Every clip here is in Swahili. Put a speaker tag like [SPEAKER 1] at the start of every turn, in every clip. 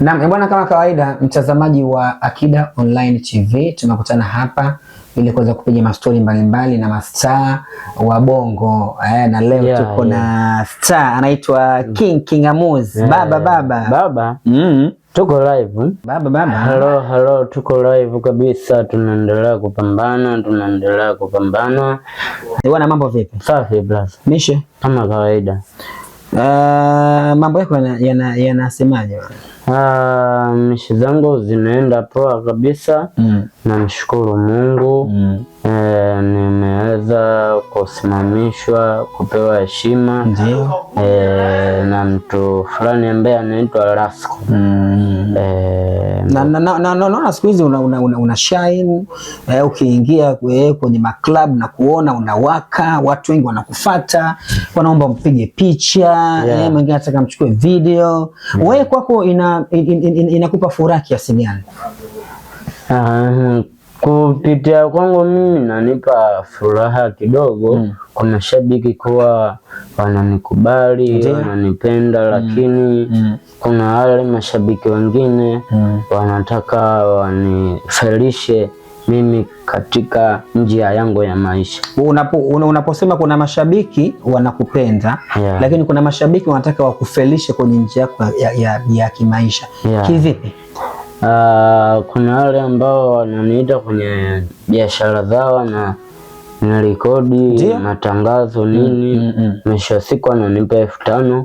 [SPEAKER 1] Naam, bwana, kama kawaida mtazamaji wa Akida Online TV, tumekutana hapa ili kuweza kupiga mastori mbalimbali na mastaa wa Bongo. Na leo tuko na star anaitwa King Kingamuzi. Baba.
[SPEAKER 2] Tuko live.
[SPEAKER 1] Baba.
[SPEAKER 2] Hello, tuko live kabisa, tunaendelea kupambana.
[SPEAKER 1] Bwana, mambo vipi?
[SPEAKER 2] Safi blaza.
[SPEAKER 1] Mishe?
[SPEAKER 2] Kama kawaida.
[SPEAKER 1] Mambo yako yanasemaje bwana?
[SPEAKER 2] Mishi zangu zinaenda poa kabisa. Namshukuru Mungu. Nimeweza kusimamishwa, kupewa heshima na mtu fulani ambaye anaitwa Rasco.
[SPEAKER 1] Na siku hizi una shine, ukiingia kwenye maklabu na kuona unawaka, watu wengi wanakufuata, wanaomba mpige picha, mwingine anataka mchukue video. Wewe kwako inakupa furaha kiasi gani?
[SPEAKER 2] Kupitia kwangu mimi nanipa furaha kidogo. Kwa mashabiki kuwa wananikubali, wananipenda, lakini kuna wale mashabiki wengine wanataka wanifelishe mimi katika njia yangu ya maisha.
[SPEAKER 1] Unaposema kuna mashabiki wanakupenda, lakini kuna mashabiki wanataka wakufelishe kwenye njia yako ya kimaisha. Kivipi?
[SPEAKER 2] Kuna wale ambao wananiita kwenye biashara zao na rekodi matangazo nini, mwisho wa siku wananipa 5,000.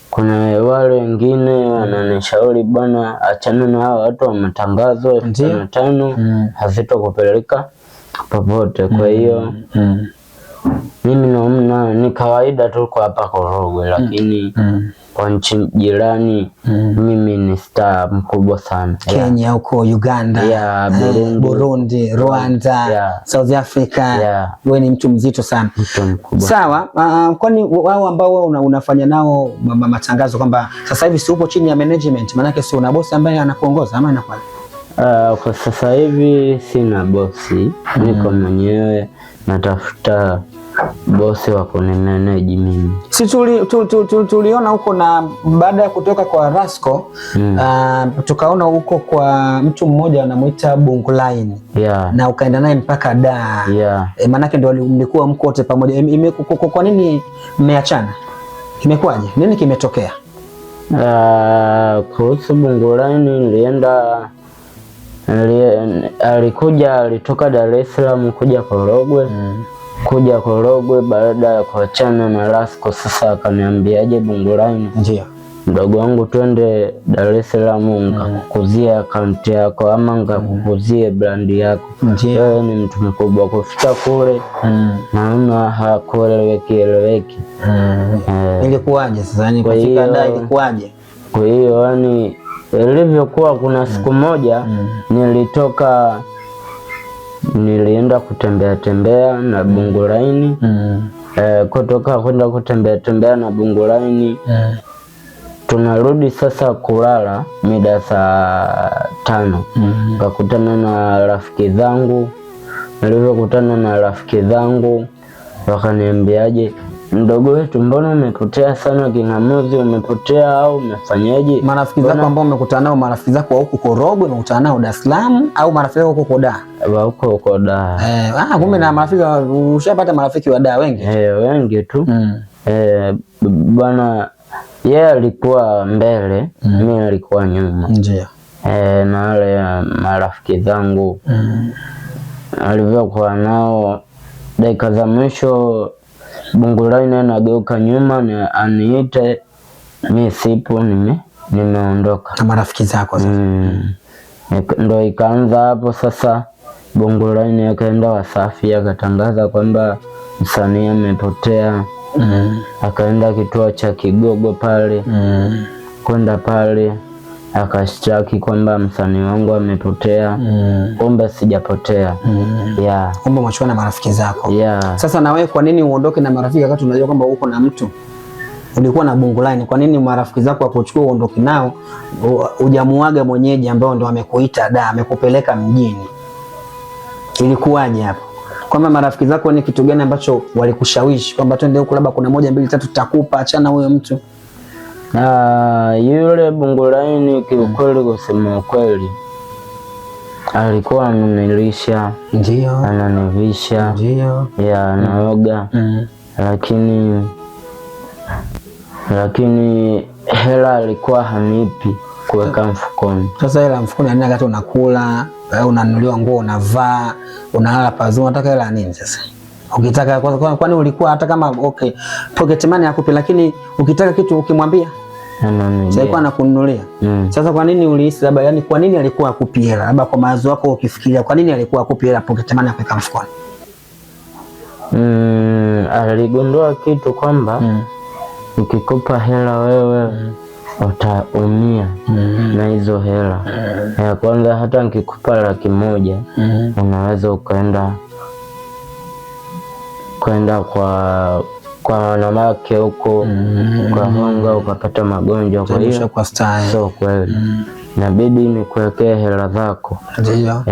[SPEAKER 2] Kuna wale wengine wananishauri bwana, achana na hao watu wa matangazo, 5,000 hazitokupeleka popote. Kwa hiyo mimi naona ni kawaida tu kwa hapa Korogwe, lakini kwa nchi jirani mimi ni star mkubwa sana.
[SPEAKER 1] Kenya huko, Uganda, Burundi, Rwanda, South Africa. Wewe ni mtu mzito sana.
[SPEAKER 2] Mtu mkubwa.
[SPEAKER 1] Sawa. Kwani wao ambao unafanya nao matangazo kwamba sasa hivi si upo chini ya management, maana yake si una bosi ambaye anakuongoza ama inakuwa?
[SPEAKER 2] Kwa sasa hivi sina bosi, niko mwenyewe, natafuta bosi wa kunimanage mimi.
[SPEAKER 1] Si tuliona huko, na baada ya kutoka kwa Rasco tukaona huko kwa mtu mmoja anamuita Bungulaini, na ukaenda naye mpaka Dar. Maanake ndio mlikuwa mko wote pamoja. Kwa nini mmeachana? Imekuwaje? Nini kimetokea?
[SPEAKER 2] Kuhusu Bungulaini, alitoka Dar es Salaam kuja Korogwe baada ya kuachana na Rasco. Sasa akaniambiaje Bungulaini, mdogo wangu, twende Dar es Salaam ngakukuzie akaunti yako ama ngakukuzie brandi yako. Wewe ni mtu mkubwa. Kufika kule naona hakueleweki.
[SPEAKER 1] Ilikuwaje sasa? Yani kufika Dar ilikuwaje?
[SPEAKER 2] Kwa hiyo yani ilivyokuwa, kuna siku moja nilienda kutembea na Bungulaini. Kutoka kwenda kutembea na Bungulaini, tunarudi sasa kulala mida saa 5. Kakutana na rafiki zangu. Nilivyokutana na rafiki zangu wakaniambiaje, mdogo wetu, mbona umepotea sana Kingamuzi, umepotea au umefanyaje?
[SPEAKER 1] Marafiki zako ambao umekutana nao, marafiki zako wa huko Korogwe umekutana nao Dar es Salaam au marafiki zako huko Dar?
[SPEAKER 2] Huko Dar.
[SPEAKER 1] Kumbe na marafiki, ushapata marafiki wa Dar wengi?
[SPEAKER 2] Wengi tu. Bwana, yeye alikuwa mbele, mimi nilikuwa nyuma. Na wale marafiki zangu alivyokuwa nao, dakika za mwisho Bungulaini anageuka nyuma na aniite, mimi sipo, nimeondoka.
[SPEAKER 1] Na marafiki zako sasa?
[SPEAKER 2] Ndo ikaanza hapo sasa. Bungulaini akaenda Wasafi akatangaza kwamba msanii amepotea. Akaenda kituo cha Kigogo pale. Kwenda pale akashtaki kwamba msanii wangu amepotea. Kumbe sijapotea.
[SPEAKER 1] Kumbe umechukua na marafiki zako. Sasa na wewe, kwa nini uondoke na marafiki wakati unajua kwamba uko na mtu? Ulikuwa na Bungulaini, kwa nini marafiki zako wapochukua uondoke nao, hujamuaga mwenyeji ambao ndo amekuita Dar, amekupeleka mjini? Ilikuwaje hapo? Kwamba marafiki zako ni kitu gani ambacho walikushawishi kwamba twende huko, labda kuna 1 2 3 tutakupa, achana huyo mtu?
[SPEAKER 2] Yule Bungulaini kiukweli, kusema ukweli, alikuwa ananilisha, ndio, ananivisha, ndio, ya naoga, lakini hela alikuwa hanipi kuweka mfukoni.
[SPEAKER 1] Sasa hela mfukoni nini? Wakati unakula, unanunuliwa nguo, unavaa, unalala pazuri, unataka hela nini sasa? Ukitaka kwani ulikuwa hata kama okay pocket money hakupi, lakini ukitaka kitu ukimwambia sasa anakununulia. Sasa kwa nini ulihisi labda, yani kwa nini alikuwa akupi hela? Labda kwa mawazo yako ukifikiria, kwa nini alikuwa akupi hela pocket money kuweka mfukoni?
[SPEAKER 2] Aligundua kitu kwamba ukikopa hela wewe utaumia na hizo hela. Ya kwanza, hata nikikupa 100,000 unaweza ukaenda kwa wanawake huko, kwa honga, ukapata magonjwa. Kwa hiyo so kweli inabidi nikuwekee hela zako.
[SPEAKER 1] Ndio.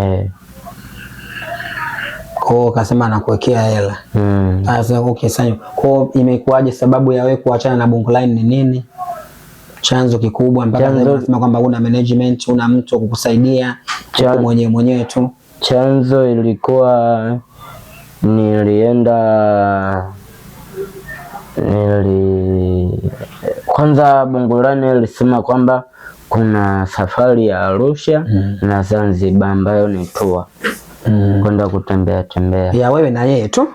[SPEAKER 1] Kwa kasema anakuwekea hela. Sasa okay, sasa kwa imekuaje sababu ya wewe kuachana na Bungulaini ni nini? Chanzo kikubwa mpaka unasema kwamba una management, una mtu kukusaidia mwenyewe tu?
[SPEAKER 2] Chanzo ilikuwa kwanza Bungulaini alisema kwamba kuna safari ya Arusha na Zanzibar ambayo ni tour kwenda kutembea
[SPEAKER 1] ya wewe na yeye tu.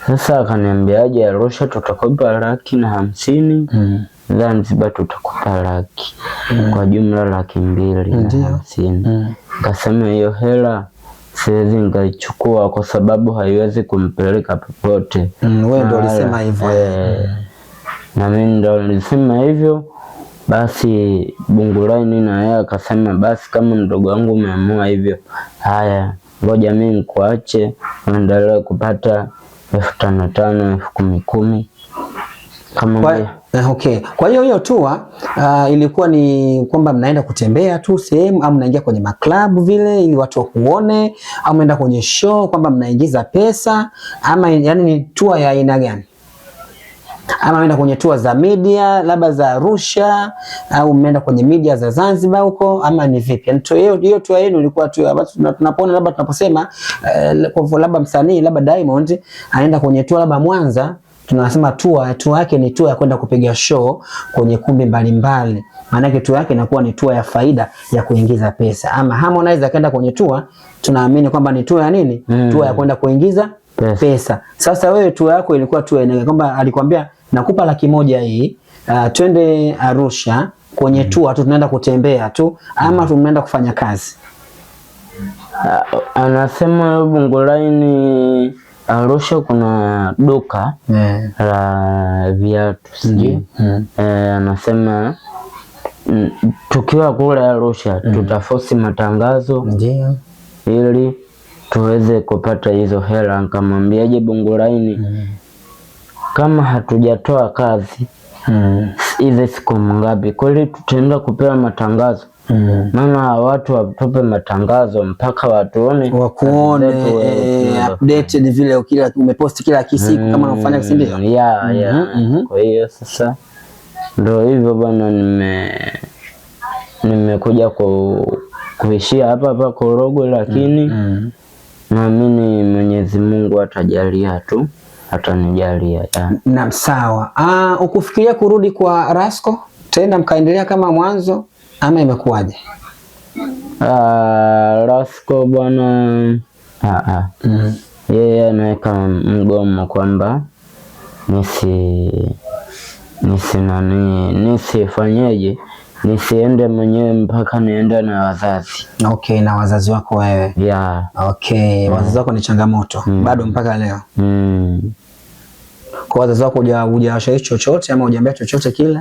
[SPEAKER 2] Sasa akaniambiaje, Arusha tutakupa 150,000, Zanzibar tutakupa 100,000, kwa jumla 250,000. Kasema hiyo hela siwezi nikaichukua kwa sababu haiwezi kumpeleka popote.
[SPEAKER 1] Wewe ndio ulisema hivyo.
[SPEAKER 2] Na mimi ndio nilisema hivyo. Basi Bungulaini na yeye akasema basi kama mdogo wangu umeamua hivyo, haya ngoja mimi nikuache uendelee kupata 5,500, 10,000 kama
[SPEAKER 1] okay. Kwa hiyo tour ilikuwa ni kwamba mnaenda kutembea tu sehemu, au mnaingia kwenye maklabu vile ili watu wakuone, au mnaenda kwenye show kwamba mnaingiza pesa, ama yani ni tour ya aina gani? Ama mnaenda kwenye tour za media labda za Arusha, au mnaenda kwenye media za Zanzibar huko, ama ni vipi? Yani hiyo tour yenu ilikuwa tu tunapoona labda tunaposema labda msanii labda Diamond anaenda kwenye tour labda Mwanza, tunasema tour yake ni tour ya kwenda kupiga show kwenye kumbi mbalimbali. Maana yake tour yake inakuwa ni tour ya faida ya kuingiza pesa. Ama Harmonize akaenda kwenye tour, tunaamini kwamba ni tour ya nini? Tour ya kwenda kuingiza pesa. Sasa wewe tour yako ilikuwa tour ya kwamba alikwambia nakupa 100,000 hii, twende Arusha kwenye tour tu, tunaenda kutembea tu, ama tunaenda kufanya kazi?
[SPEAKER 2] Anasema Bungulaini Arusha kuna duka la viatu sijui. Anasema tukiwa kule Arusha tutafosi matangazo ili tuweze kupata hizo hela. Nikamwambiaje Bungulaini, kama hatujatoa kazi hizi siku ngapi kweli tutaenda kupewa matangazo? Maana watu watupe matangazo mpaka watuone,
[SPEAKER 1] wakuone updated vile, ukila umepost kila siku kama unafanya, si ndio?
[SPEAKER 2] Kwa hiyo sasa ndio hivyo bwana, nimekuja kuishia hapa Korogwe, lakini naamini Mwenyezi Mungu atajalia tu, atanijalia.
[SPEAKER 1] Na sawa. Ukufikiria kurudi kwa Rasco tena mkaendelea kama mwanzo, ama imekuwaje?
[SPEAKER 2] Rasco bwana yeye anaweka mgomo kwamba nisifanyeje, nisiende mwenyewe mpaka niende na wazazi.
[SPEAKER 1] Okay, na wazazi wako wewe? Okay, wazazi wako ni changamoto bado mpaka leo? Kwa wazazi wako hujawashawishi chochote ama hujaambia chochote kile?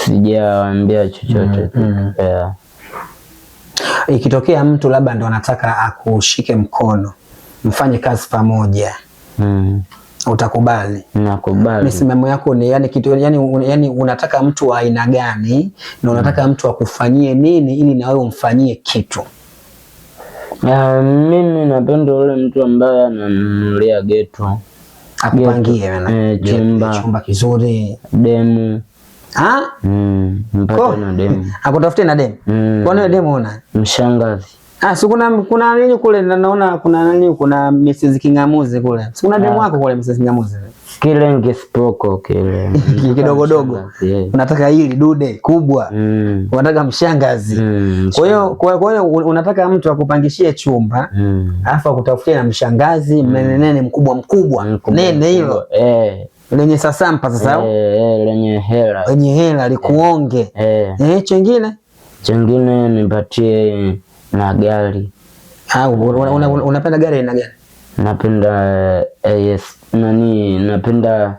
[SPEAKER 2] Sijawaambia chochote.
[SPEAKER 1] Ikitokea mtu labda ndo anataka akushike mkono mfanye kazi pamoja, utakubali?
[SPEAKER 2] Nakubali.
[SPEAKER 1] Misimamo yako ni yani kitu yani unataka mtu wa aina gani, na unataka mtu akufanyie nini ili na wewe umfanyie kitu?
[SPEAKER 2] Mimi napenda yule mtu ambaye ananunulia geto,
[SPEAKER 1] akupangie chumba kizuri,
[SPEAKER 2] demu. Mpate na demu.
[SPEAKER 1] Akutafute na demu. Kwa nini demu una?
[SPEAKER 2] Mshangazi.
[SPEAKER 1] Si kuna nini kule, naona kuna nini, kuna Mrs. Kingamuzi kule. Si kuna demu wako kule Mrs. Kingamuzi?
[SPEAKER 2] Kile ngespoko kile.
[SPEAKER 1] Kidogo. Unataka hili dude kubwa. Unataka mshangazi. Kwa hiyo unataka mtu akupangishie chumba, alafu akutafutie na mshangazi mnene mkubwa. Nene hilo. Lenye sasampa sasa.
[SPEAKER 2] Lenye
[SPEAKER 1] hela likuonge. Chengine
[SPEAKER 2] nipatie na gari.
[SPEAKER 1] Unapenda gari aina gani?
[SPEAKER 2] Napenda napenda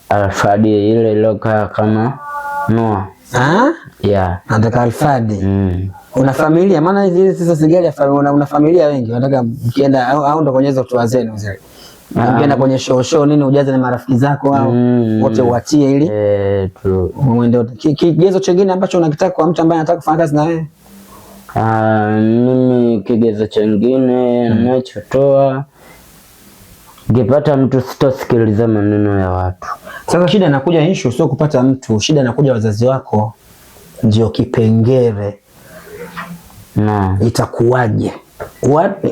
[SPEAKER 2] Alfadi ile iloka kama Noah.
[SPEAKER 1] Nataka Alfadi. Una familia? Maana hizi sasa gari ya familia, una familia wengi. Unataka ukienda au ndo kwenye hizo tour zenu zile. Ukienda kwenye show nini ujaze na marafiki zako au wote uachie ili uende. Kigezo chengine ambacho unakitaka kwa mtu ambaye anataka kufanya kazi na wewe?
[SPEAKER 2] Mimi kigezo chengine ninachotoa, ngepata mtu sitosikiliza maneno ya watu.
[SPEAKER 1] Sasa shida inakuja issue sio kupata mtu, shida inakuja wazazi wako ndio kipengele. Itakuwaje?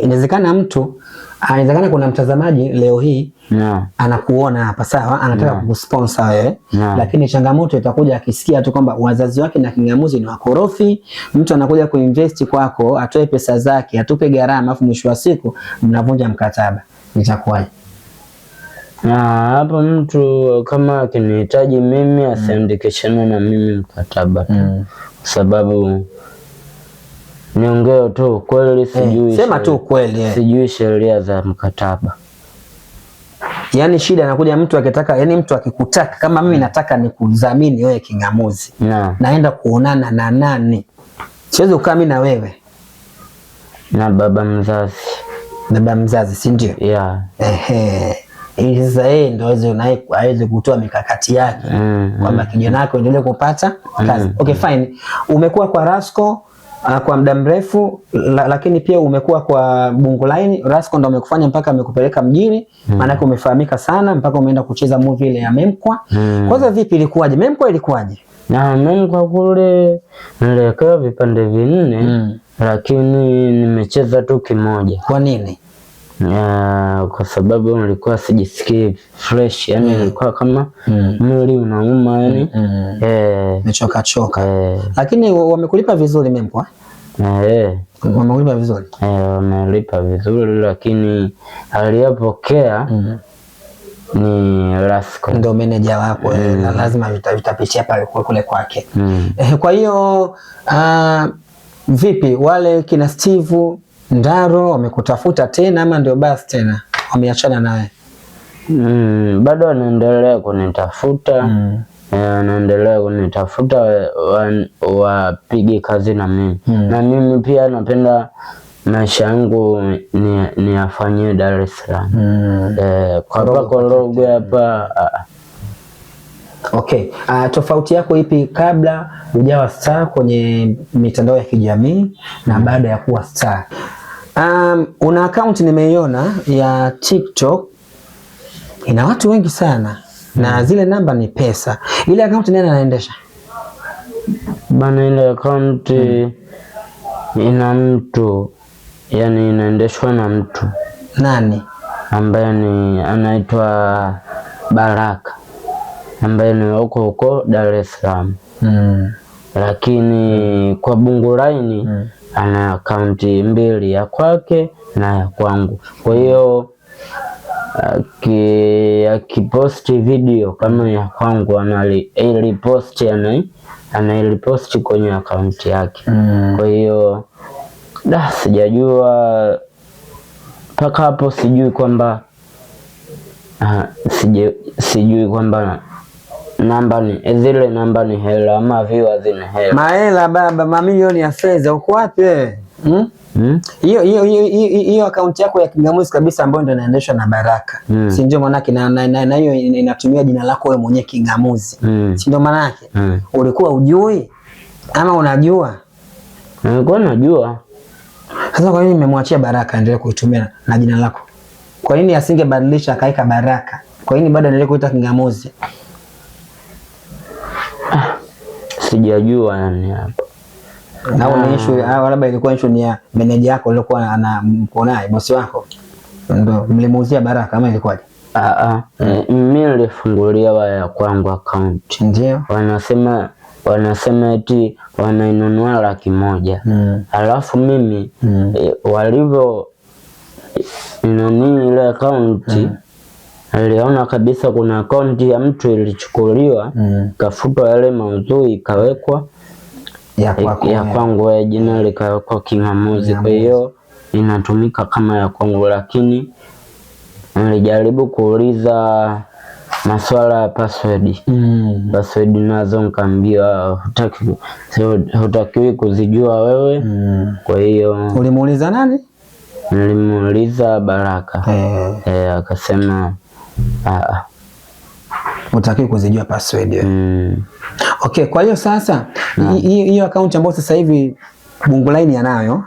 [SPEAKER 1] Inawezekana kuna mtazamaji leo hii anakuona hapa sawa, anataka kukusponsor wewe, lakini changamoto itakuja akisikia tu kwamba wazazi wake na Kingamuzi ni wakorofi, mtu anakuja kuinvest kwako, atoe pesa zake, atupe gharama, afu mwisho wa siku mnavunja mkataba. Itakuwaje?
[SPEAKER 2] Hapo mtu kama akinihitaji mimi asiandikishane na mimi mkataba tu. Sababu niongee tu kweli, sijui.
[SPEAKER 1] Sema tu kweli.
[SPEAKER 2] Sijui sheria za mkataba.
[SPEAKER 1] Yaani shida inakuja mtu akitaka, yani mtu akikutaka kama mimi nataka nikudhamini wewe Kingamuzi. Naenda kuonana na nani? Siwezi kukaa mimi na wewe.
[SPEAKER 2] Na baba mzazi.
[SPEAKER 1] Baba mzazi, si ndio? Ili sasa yeye ndio aweze kutoa mikakati yake kwamba kijana wako endelee kupata kazi. Okay, fine. Umekuwa kwa Rasco kwa muda mrefu, lakini pia umekuwa kwa Bungu Line. Rasco ndo amekufanya mpaka amekupeleka mjini, maana umefahamika sana mpaka umeenda kucheza movie ile ya Memkwa. Kwanza vipi, ilikuwaje? Memkwa ilikuwaje?
[SPEAKER 2] Memkwa kule niliwekewa vipande 4 lakini nimecheza tu kimoja.
[SPEAKER 1] Kwa nini?
[SPEAKER 2] Kwa sababu nilikuwa sijisikii fresh, yani nilikuwa kama mwili unauma, yani
[SPEAKER 1] mechoka. Lakini wamekulipa vizuri Memkwa? Wamekulipa vizuri?
[SPEAKER 2] Wamelipa vizuri, lakini aliyepokea ni Rasco,
[SPEAKER 1] ndio manager wako. Lazima vitapitia pale kule kwake. Kwa hiyo vipi wale kina Steve Ndaro wamekutafuta tena ama ndio basi tena wameachana nawe?
[SPEAKER 2] Bado wanaendelea kunitafuta. Wanaendelea kunitafuta wapige kazi na mimi. Na mimi pia napenda maisha yangu niyafanyie Dar es Salaam. Kwa Korogwe hapa.
[SPEAKER 1] Okay. Tofauti yako ipi kabla hujawa star kwenye mitandao ya kijamii na baada ya kuwa star? Una account nimeiona ya TikTok, ina watu wengi sana na zile namba ni pesa. Ile account nani anaendesha?
[SPEAKER 2] Bana, ile account ina mtu, yani inaendeshwa na mtu.
[SPEAKER 1] Nani?
[SPEAKER 2] Ambaye anaitwa Baraka, ambaye ni huko Dar es Salaam. Lakini kwa Bungu Line ana akaunti 2, ya kwake na ya kwangu. Kwa hiyo akiposti video kama ya kwangu anaiposti kwenye akaunti yake. Kwa hiyo sijajua mpaka hapo, sijui kwamba namba ni zile namba ni hela ama viewers ni hela.
[SPEAKER 1] Mahela baba, mamilioni ya fedha. Uko wapi wewe? Hiyo akaunti yako ya Kingamuzi kabisa ambayo ndio inaendeshwa na Baraka. Si ndio maana yake? Na hiyo inatumia jina lako wewe mwenyewe Kingamuzi. Si ndio maana yake? Ulikuwa ujui ama unajua?
[SPEAKER 2] Nilikuwa najua.
[SPEAKER 1] Sasa kwa nini nimemwachia Baraka endelee kuitumia na jina lako? Kwa nini asingebadilisha akaika Baraka? Kwa nini bado anaendelea kuita Kingamuzi?
[SPEAKER 2] Sijajua yani hapo.
[SPEAKER 1] Na ni issue au labda ilikuwa issue ni ya meneja yako alikuwa anamko naye bosi wako? Ndio mlimuuzia Baraka ama ilikuwaje?
[SPEAKER 2] Mimi nilifungulia ya kwangu account. Ndio. Wanasema eti wanainunua 100,000. Alafu mimi walivyo ile account aliona kabisa kuna account ya mtu ilichukuliwa, kafutwa yale maudhui ikawekwa ya kwangu ya jina likawekwa Kingamuzi. Kwa hiyo inatumika kama ya kwangu, lakini nilijaribu kuuliza maswala ya password. Password nazo nikaambiwa hutakiwi kuzijua wewe. Kwa hiyo
[SPEAKER 1] ulimuuliza nani?
[SPEAKER 2] Nilimuuliza Baraka. Akasema
[SPEAKER 1] hutakiwi kuzijua password wewe. Okay, kwa hiyo sasa hiyo account ambayo sasa hivi Bunguline yanayo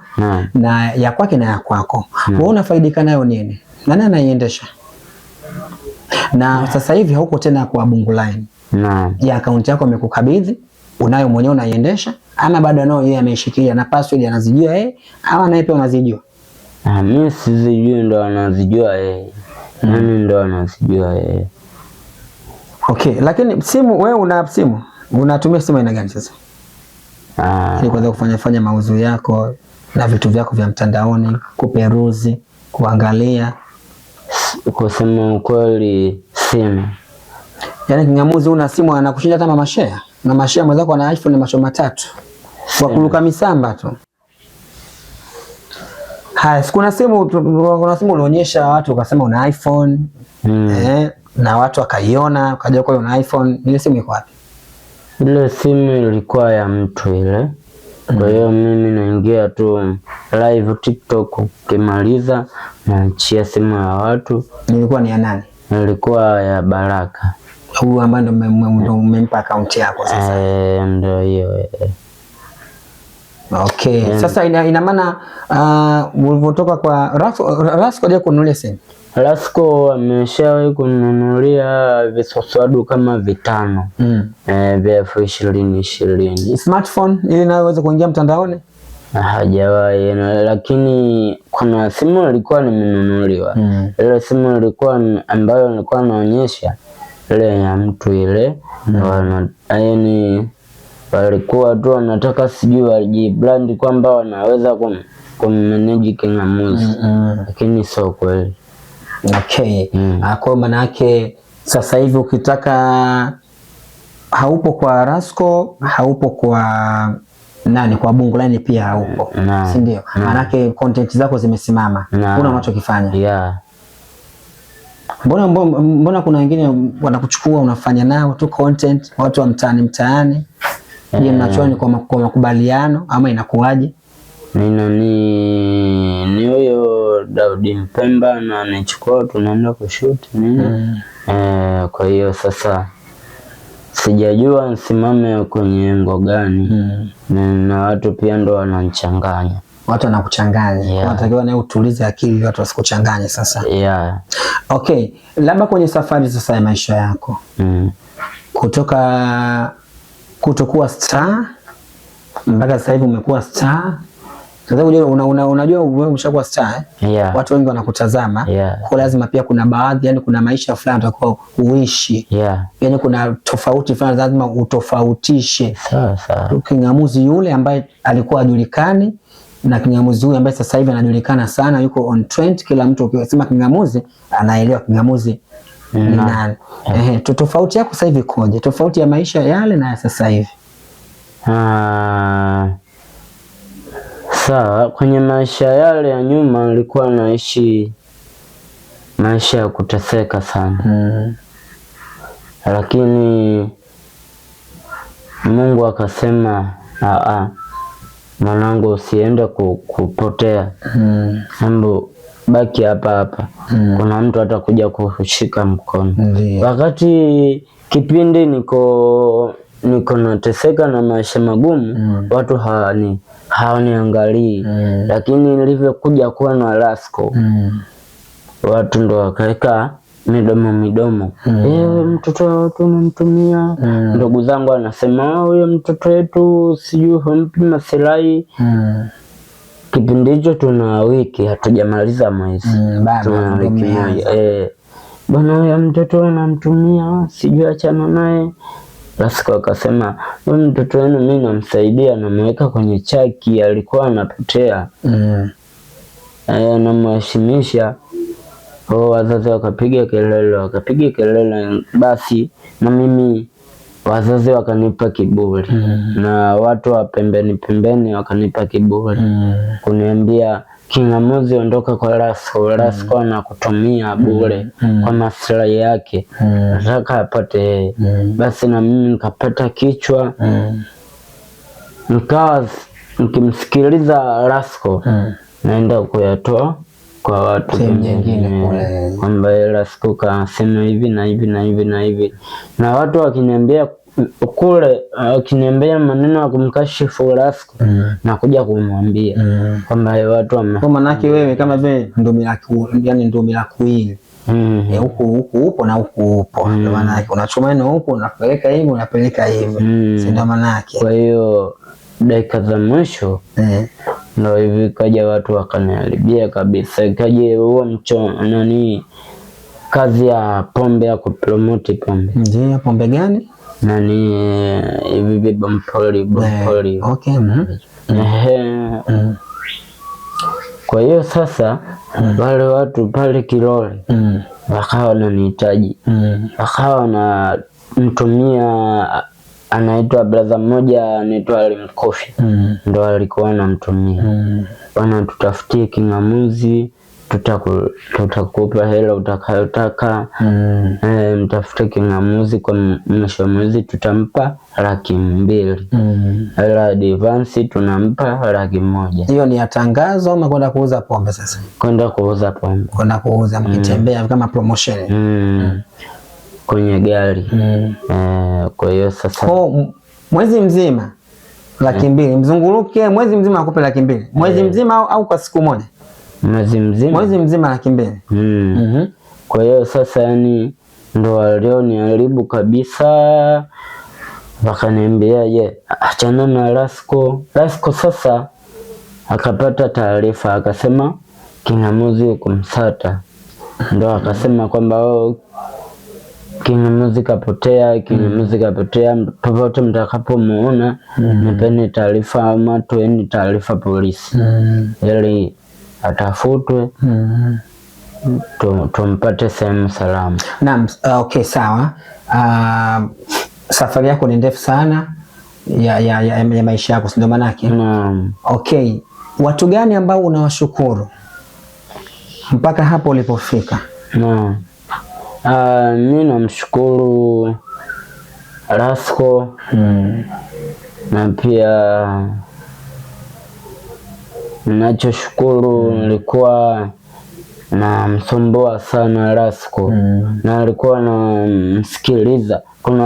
[SPEAKER 1] na ya kwake na ya kwako, wewe unafaidika nayo nini? Nani anaiendesha? Na sasa hivi hauko tena kwa Bunguline. Ya account yako amekukabidhi, unayo mwenyewe unaiendesha, ama bado nao yeye ameshikilia na password anazijua yeye, ama naye pia unazijua?
[SPEAKER 2] Mimi sizijui, ndo anazijua yeye. Mimi ndo anazijua yeye.
[SPEAKER 1] Okay, lakini simu, wewe una simu? Unatumia simu aina gani sasa? Ili kuweza kufanya mauzo yako na vitu vyako vya mtandaoni, kuperuzi, kuangalia?
[SPEAKER 2] Kusema ukweli simu.
[SPEAKER 1] Yaani Kingamuzi una simu anakushinda hata mama share. Na mashare mwenzako ana iPhone macho matatu. Kwa kuruka misamba tu. Haya, kuna simu ulionyesha watu ukasema una iPhone. Na watu wakaiona, ukajua kwa una iPhone. Ile simu iko wapi?
[SPEAKER 2] Ile simu ilikuwa ya mtu ile. Kwa hiyo mimi naingia tu live TikTok, kimaliza naachia simu ya watu.
[SPEAKER 1] Ilikuwa ni ya nani?
[SPEAKER 2] Ilikuwa ya Baraka.
[SPEAKER 1] Huyu ambaye ndo umempa account yako sasa?
[SPEAKER 2] Ndio hiyo.
[SPEAKER 1] Okay. Sasa ina maana ulivyotoka kwa Rasco je kununulia simu?
[SPEAKER 2] Rasco ameshawahi kununulia viswaswadu kama 5 vya 2020.
[SPEAKER 1] Smartphone ili naweza kuingia mtandaoni?
[SPEAKER 2] Hajawahi, lakini kuna simu ilikuwa nimenunuliwa. Ile simu ilikuwa ambayo nilikuwa naonyesha ile ya mtu ile. Yaani walikuwa tu wanataka sijui wajibrand kwamba wanaweza kummanage Kingamuzi. Lakini sio kweli.
[SPEAKER 1] Okay. Kwa maana yake sasa hivi ukitaka haupo kwa Rasco, haupo kwa nani, kwa Bunguline pia haupo. Si ndio? Maana yake content zako zimesimama. Kuna unachokifanya. Mbona kuna wengine wanakuchukua unafanya nao tu content, watu wa mtaani? Je, mnachoa ni kwa makubaliano ama inakuwaje?
[SPEAKER 2] Ni huyo Daudi Mpemba na anachukua tunaenda kushoot nini. Kwa hiyo sasa sijajua nsimame kwenye ngo gani. Na watu pia ndo wanachanganya.
[SPEAKER 1] Watu wanakuchanganya. Unatakiwa nawe utulize akili watu wasikuchanganye sasa. Okay, labda kwenye safari sasa ya maisha yako. Kutoka kutokuwa star mpaka sasa hivi umekuwa star. Sasa unajua wewe umeshakuwa star. Watu wengi wanakutazama. Kwa lazima pia kuna baadhi, yani kuna maisha fulani utakuwa uishi. Yani kuna tofauti fulani lazima utofautishe.
[SPEAKER 2] Sawa.
[SPEAKER 1] Kingamuzi yule ambaye alikuwa ajulikani na Kingamuzi huyu ambaye sasa hivi anajulikana sana, yuko on trend, kila mtu ukisema Kingamuzi anaelewa Kingamuzi ni nani. Tofauti yako sasa hivi koje? Tofauti ya maisha yale na ya sasa hivi.
[SPEAKER 2] Sawa, kwenye maisha yale ya nyuma nilikuwa naishi maisha ya kuteseka sana. Lakini Mungu akasema mwanangu usiende kupotea. Mambo baki hapa. Kuna mtu atakuja kushika mkono. Wakati kipindi niko nateseka na maisha magumu, watu hawaniangalii. Lakini nilivyokuja kuwa na Rasco, watu ndo wakaweka midomo mtoto tunamtumia. Ndugu zangu anasema huyo mtoto wetu sijui humpi masilahi. Kipindi hicho tuna wiki hatujamaliza mwezi, tuna wiki moja. Bwana huyo mtoto unamtumia sijui achana naye. Lasco akasema huyo mtoto wenu mimi namsaidia, namweka kwenye chaki, alikuwa anapotea. Namheshimisha. Wazazi wakapiga kelele, basi na mimi wazazi wakanipa kiburi. Na watu wa pembeni wakanipa kiburi. Kuniambia King'amuzi ondoka kwa Lasco. Lasco anakutumia bure kwa maslahi yake, nataka apate yeye. Basi na mimi nikapata kichwa, nikawa nikimsikiliza Lasco naenda kuyatoa kwa watu wengine kwamba Lasco kasema hivi na hivi na hivi na hivi, na watu wakiniambia kule, wakiniambia maneno ya kumkashifu Lasco na kuja kumwambia kwamba watu
[SPEAKER 1] kwa manake wewe kama vile ndio milakuili huku upo na huku upo, manake unachoma neno huku unapeleka hivi unapeleka hivi, si ndio manake.
[SPEAKER 2] Kwa hiyo dakika za mwisho ndio hivi kaja watu wakaniharibia kabisa. Ikaje huo kazi ya pombe ya kupromote pombe.
[SPEAKER 1] Ndio pombe gani?
[SPEAKER 2] Hivi bompoli.
[SPEAKER 1] Okay.
[SPEAKER 2] Kwa hiyo sasa wale watu pale Kilole wakawa wananihitaji, wakawa na mtumia anaitwa brother mmoja anaitwa Alimkofi, ndo alikuwa anamtumia, bwana tutafutie King'amuzi, tutakupa hela utakayotaka. Mtafute King'amuzi, kwa mwisho mwezi tutampa 200,000. Hela advance tunampa 100,000.
[SPEAKER 1] Hiyo ni ya tangazo ama kwenda kuuza pombe sasa?
[SPEAKER 2] Kwenda kuuza pombe.
[SPEAKER 1] Kwenda kuuza mkitembea kama promotion.
[SPEAKER 2] Kwenye gari. Kwa hiyo sasa
[SPEAKER 1] mwezi mzima 200,000 mzunguruke, mwezi mzima akupe 200,000 mwezi mzima au kwa siku moja?
[SPEAKER 2] Mwezi
[SPEAKER 1] mzima 200,000.
[SPEAKER 2] Kwa hiyo sasa yani ndo walioniharibu kabisa. Wakaniambia je, achana na Lasco. Lasco sasa akapata taarifa akasema King'amuzi uko Msata. Ndo akasema kwamba King'amuzi kapotea, popote mtakapomuona nipeni taarifa ama toeni taarifa polisi ili atafutwe tumpate sehemu salama.
[SPEAKER 1] Naam, okay sawa. Safari yako ni ndefu sana ya maisha yako, ndio maana yake. Okay, watu gani ambao unawashukuru mpaka hapo ulipofika?
[SPEAKER 2] Mimi namshukuru Lasco na pia ninachoshukuru nilikuwa namsumbua sana Lasco na alikuwa namsikiliza. Kuna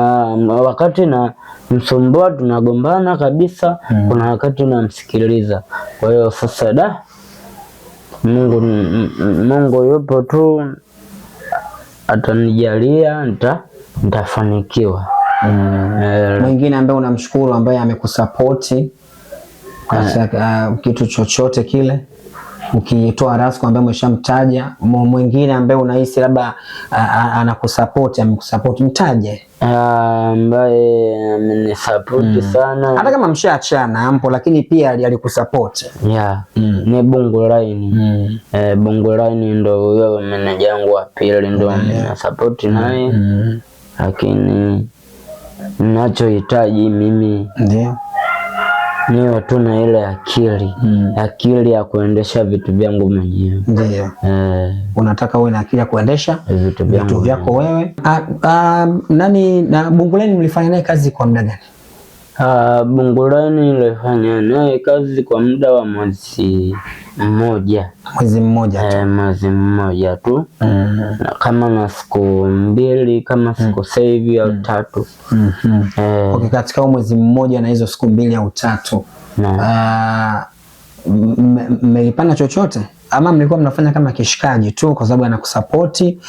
[SPEAKER 2] wakati na msumbua tunagombana kabisa, kuna wakati namsikiliza. Kwa hiyo sasa Mungu yupo tu, atanijalia nitafanikiwa.
[SPEAKER 1] Mwingine ambaye unamshukuru ambaye amekusapoti katika kitu chochote kile, ukitoa Lasco ambaye umeshamtaja, mwingine ambaye unahisi labda anakusapoti, amekusapoti, mtaje
[SPEAKER 2] ambaye amenisapoti sana,
[SPEAKER 1] hata kama mshaachana ampo, lakini pia alikusapoti.
[SPEAKER 2] Ni Bungu Line. Bungu Line ndo huyo meneja wangu wa pili, ndo ninasapoti naye. Lakini ninachohitaji mimi
[SPEAKER 1] ndio
[SPEAKER 2] niwe tu na ile akili ya kuendesha vitu vyangu mwenyewe.
[SPEAKER 1] Ndio. Unataka uwe na akili ya kuendesha vitu vyako wewe. Nani na Bungu Line mlifanya naye kazi kwa muda gani?
[SPEAKER 2] Bungu Line nilifanya naye kazi kwa muda wa mwezi mmoja.
[SPEAKER 1] Mwezi mmoja tu?
[SPEAKER 2] Mwezi mmoja tu. Kama na siku 2, kama siku hivi au 3.
[SPEAKER 1] Okay, katika mwezi mmoja na hizo siku 2 au 3 mmelipana chochote ama mlikuwa mnafanya kama kishikaji tu kwa sababu anakusapoti,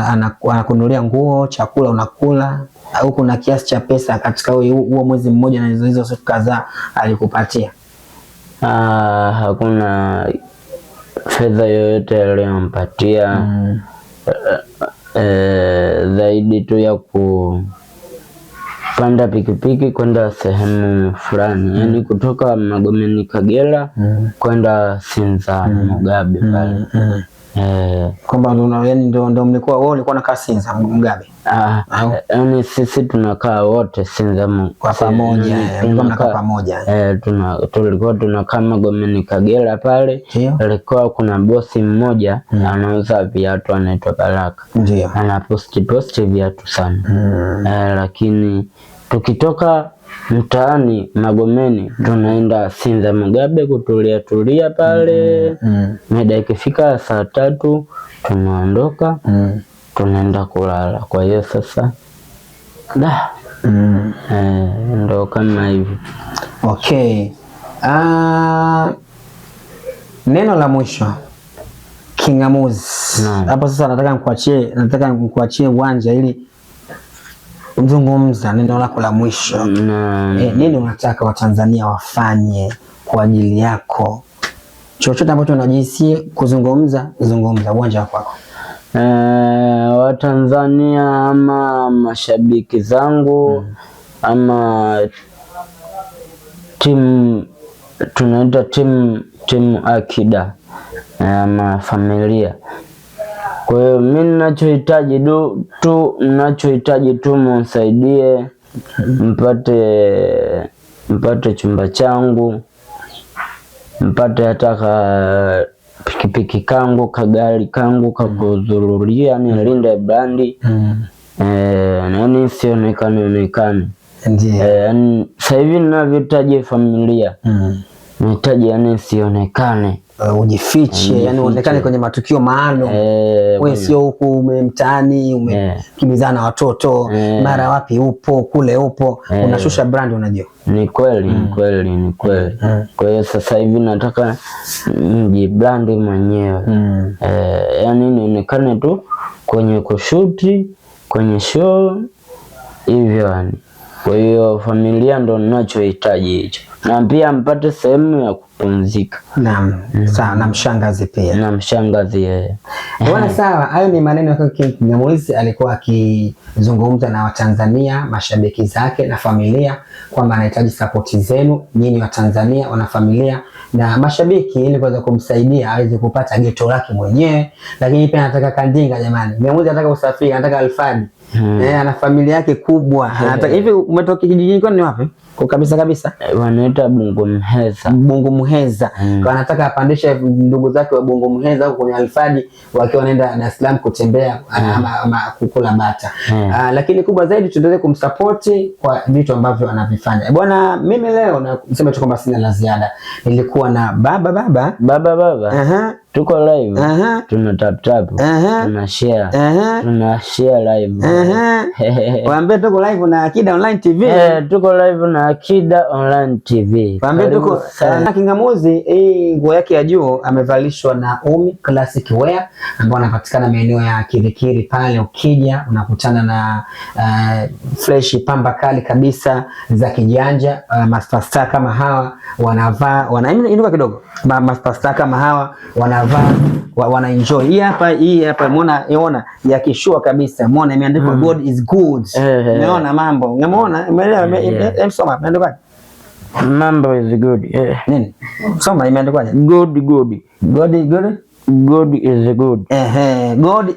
[SPEAKER 1] anakununulia nguo, chakula unakula, au kuna kiasi cha pesa katika huo mwezi mmoja na hizo siku kadhaa alikupatia?
[SPEAKER 2] Hakuna fedha yoyote aliyompatia. Zaidi tu ya kupanda pikipiki kwenda sehemu fulani, yani kutoka Magomeni Kagera kwenda Sinza Mugabe pale.
[SPEAKER 1] Kwamba ndio mlikuwa wewe ulikuwa unakaa Sinza Mugabe?
[SPEAKER 2] Yani sisi tunakaa wote Sinza
[SPEAKER 1] kwa pamoja, mnakaa pamoja.
[SPEAKER 2] Tulikuwa tunakaa Magomeni Kagera pale. Alikuwa kuna bosi mmoja anauza viatu anaitwa Baraka.
[SPEAKER 1] Ndio.
[SPEAKER 2] Ana posti viatu sana. Lakini tukitoka mtaani Magomeni tunaenda Sinza Mugabe kutulia pale. Mida ikifika saa 3 tunaondoka, tunaenda kulala. Kwa hiyo sasa ndo kama hivi.
[SPEAKER 1] Okay. Neno la mwisho King'amuzi. Hapo sasa nataka nikuachie uwanja ili zungumza neno lako la mwisho. Nini unataka Watanzania wafanye kwa ajili yako? Chochote ambacho unajisikia kuzungumza, zungumza, uwanja wako.
[SPEAKER 2] Watanzania ama mashabiki zangu ama tunaita timu Akida ama familia. Kwa hiyo mimi ninachohitaji tu msaidie mpate chumba changu, mpate hata pikipiki kangu, kagari kangu kakuzururia, nilinde brandi. Nani sionekane. Ndiyo. Sasa hivi ninavyohitaji familia. Nahitaji yani sionekane.
[SPEAKER 1] Ujifiche, yani uonekane kwenye matukio maalum. Wewe sio huku mtaani umekimbizana na watoto, mara wapi upo, kule upo, unashusha brand unajua.
[SPEAKER 2] Ni kweli. Kwa hiyo sasa hivi nataka brand mwenyewe. Yani nionekane tu kwenye kushuti, kwenye show hivyo yani. Kwa hiyo familia ndo ninachohitaji hicho. Na pia mpate sehemu ya kupumzika.
[SPEAKER 1] Naam. Sawa, na mshangazi pia.
[SPEAKER 2] Na mshangazi yeye.
[SPEAKER 1] Bwana sawa, hayo ni maneno ya King'amuzi alikuwa akizungumza na Watanzania, mashabiki zake na familia kwamba anahitaji support zenu nyinyi Watanzania, wana familia na mashabiki ili kuweza kumsaidia aweze kupata geto lake mwenyewe, lakini pia anataka kandinga jamani. King'amuzi anataka usafiri, anataka alfani. Ana familia yake kubwa. Anataka hivi umetoka kijijini kwani wapi? Kwa kabisa.
[SPEAKER 2] Wanaita Bungu Muheza.
[SPEAKER 1] Kwa anataka apandishe ndugu zake wa Bungu Muheza huko kwenye alfadi wakiwa wanaenda Dar es Salaam kutembea ama kukula bata. Lakini kubwa zaidi tuendelee kumsupport kwa vitu ambavyo anavifanya. Bwana mimi leo na niseme tu kwamba sina la ziada. Nilikuwa na baba.
[SPEAKER 2] Tuko live. Tuna tap. Tuna share live.
[SPEAKER 1] Waambie tuko live na Akida Online TV.
[SPEAKER 2] Tuko live na Akida Online TV.
[SPEAKER 1] Waambie tuko King'amuzi. Hii nguo yake ya juu amevalishwa na Umi Classic Wear ambao anapatikana maeneo ya Kirikiri pale. Ukija unakutana na fresh pamba kali kabisa za kijanja. Master kama hawa wanavaa, inuka kidogo. Master kama hawa wanavaa, wana enjoy. Hii hapa umeona ya kishua kabisa. Umeona imeandikwa God is good. Umeona mambo. Umeona? Umeelewa? Soma imeandikwa
[SPEAKER 2] mambo is good.
[SPEAKER 1] Nini? Soma imeandikwa
[SPEAKER 2] God is good.
[SPEAKER 1] God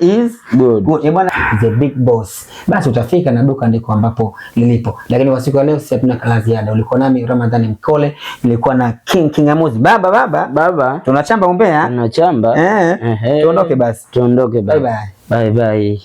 [SPEAKER 1] is good. Bwana the big boss. Basi utafika na duka ndiko ambapo lilipo. Lakini kwa siku ya leo sisi hatuna la ziada. Ulikuwa nami Ramadhani Mkole, nilikuwa na King'amuzi. Baba. Tunachamba umbea.
[SPEAKER 2] Tunachamba.
[SPEAKER 1] Tuondoke basi.
[SPEAKER 2] Bye bye.